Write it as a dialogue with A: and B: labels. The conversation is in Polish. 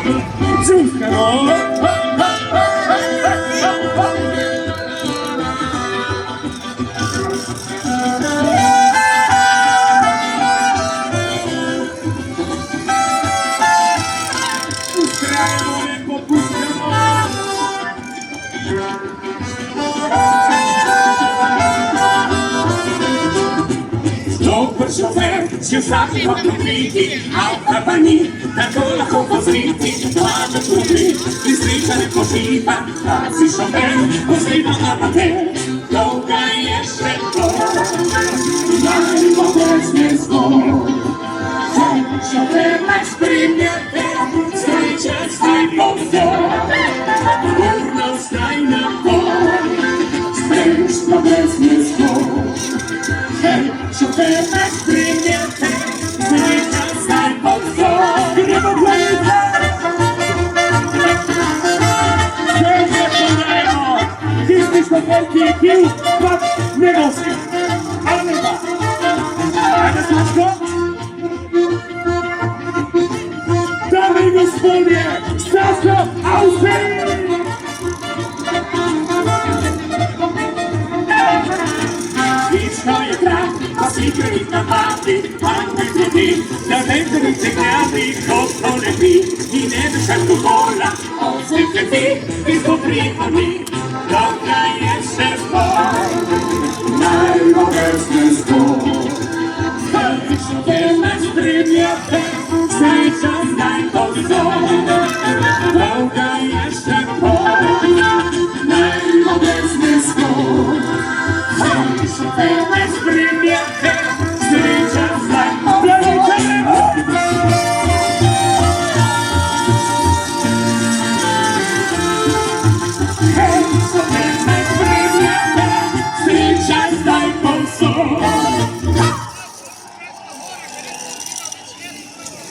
A: Brzuszka, no!
B: Szofer się zabił od konflikty, a na pani na kolach opozycji ładę trudny, wystrzyczany pożywa, a si szofer pożywa amater. Polka jeszcze to, naj obecnie zło. Szofer masz prymniatę, zwycięstwaj pozor. Górną staj na pol, spędź obecnie zło. Szofer masz prymniatę, zwycięstwaj pozor. Nie mogę
A: Do Polki i pił, patrz, Negowski. Ale nie ma. A to Sasko? Damy i gospodzie, Saso, Avsenik!
B: Liczko je traf, a secret na party, panny drugi, na wędry cygany, kostno lepi, i nie wyszedł pola, oscypkę ty poprywani, dobra jeszcze sport, najobecny sport. Szofer masz prymniatę,